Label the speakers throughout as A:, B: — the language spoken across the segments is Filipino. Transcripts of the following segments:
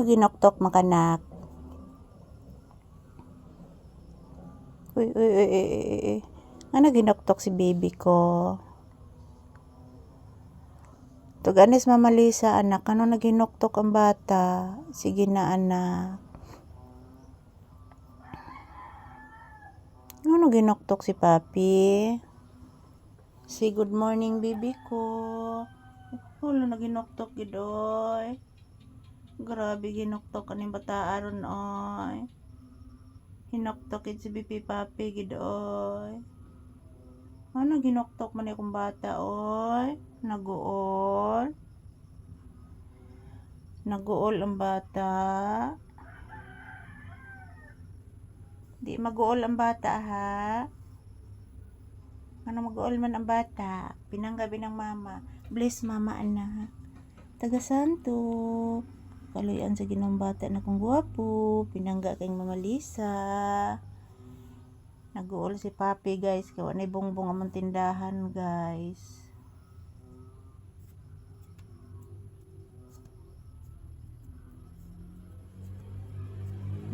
A: ginoktok makanak? Uy. Ano ginoktok si baby ko? Tuganis Mama Lisa, anak. Ano naginoktok ang bata? Sige na, anak. Ano ginoktok si Papi? Say good morning, baby ko. Wala na ginoktok, gidoy. Grabe, ginoktok kaning bata aron, oy. Hinoktok si Bibi Papi, gidoy. Ano ginoktok man akong bata, oy? Naguol ang bata. Di maguol ang bata, ha? Ano maguol man ang bata? Pinanggabi ng mama. Bless mama, anak. Taga Santo. Kaluyan sa ginong bata na kong guwapo. Pinangga kay Mama Lisa. Naguol si Papi, guys. Kawa na bongbong ang tindahan, guys.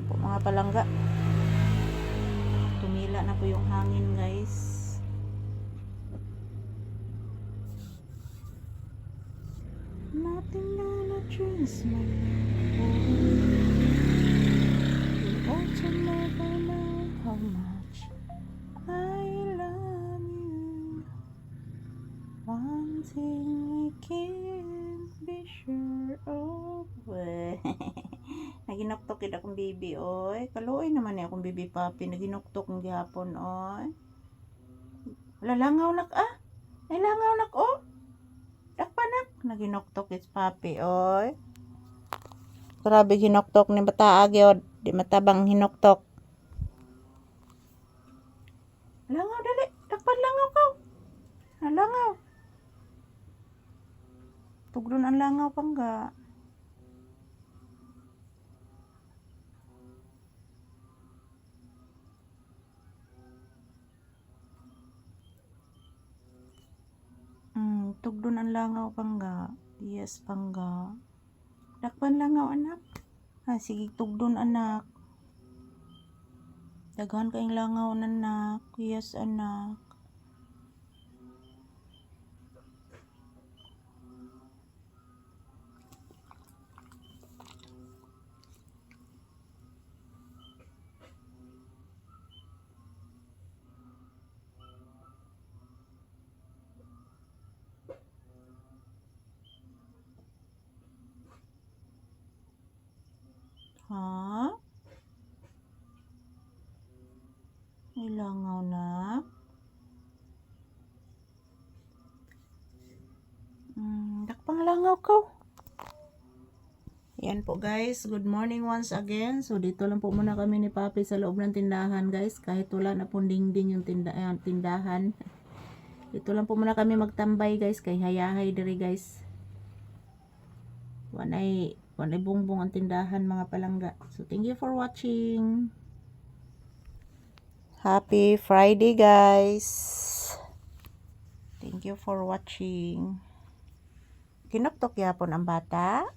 A: Po mga palangga. Tumila na po yung hangin, guys. Nothing gonna change my life. You also never know how much I love you. One thing I can't be sure of. Naginoktok yun akong baby, oy. Kaluoy naman eh akong baby Papi. Naginoktok ng gihapon, oy. Langaw nak, ah. Ay, langaw nak, oh. Dakpanak. Naginoktok is Papi, oy. Grabe hinoktok ni bataag yun. Di matabang hinoktok. Langaw, dali. Dakpan langaw ka. Langaw. Tugdon ang langaw pangga. Tugdon ang langaw pangga. Yes, pangga. Dakpan langaw, anak. Sige, tugdon, anak. Daghan kayong langaw, anak. Yes, anak. Ha? Ilangaw na. Dakpang langaw ko. Yan po guys, good morning once again. So dito lang po muna kami ni Papi sa loob ng tindahan, guys. Kahit wala na pong dingding yung tindahan. Dito lang po muna kami magtambay, guys. Kay hayahay diri, guys. Wanay bongbong ang tindahan, mga palangga. So thank you for watching. Happy Friday, guys. Thank you for watching. Kinoktok yapon ang bata.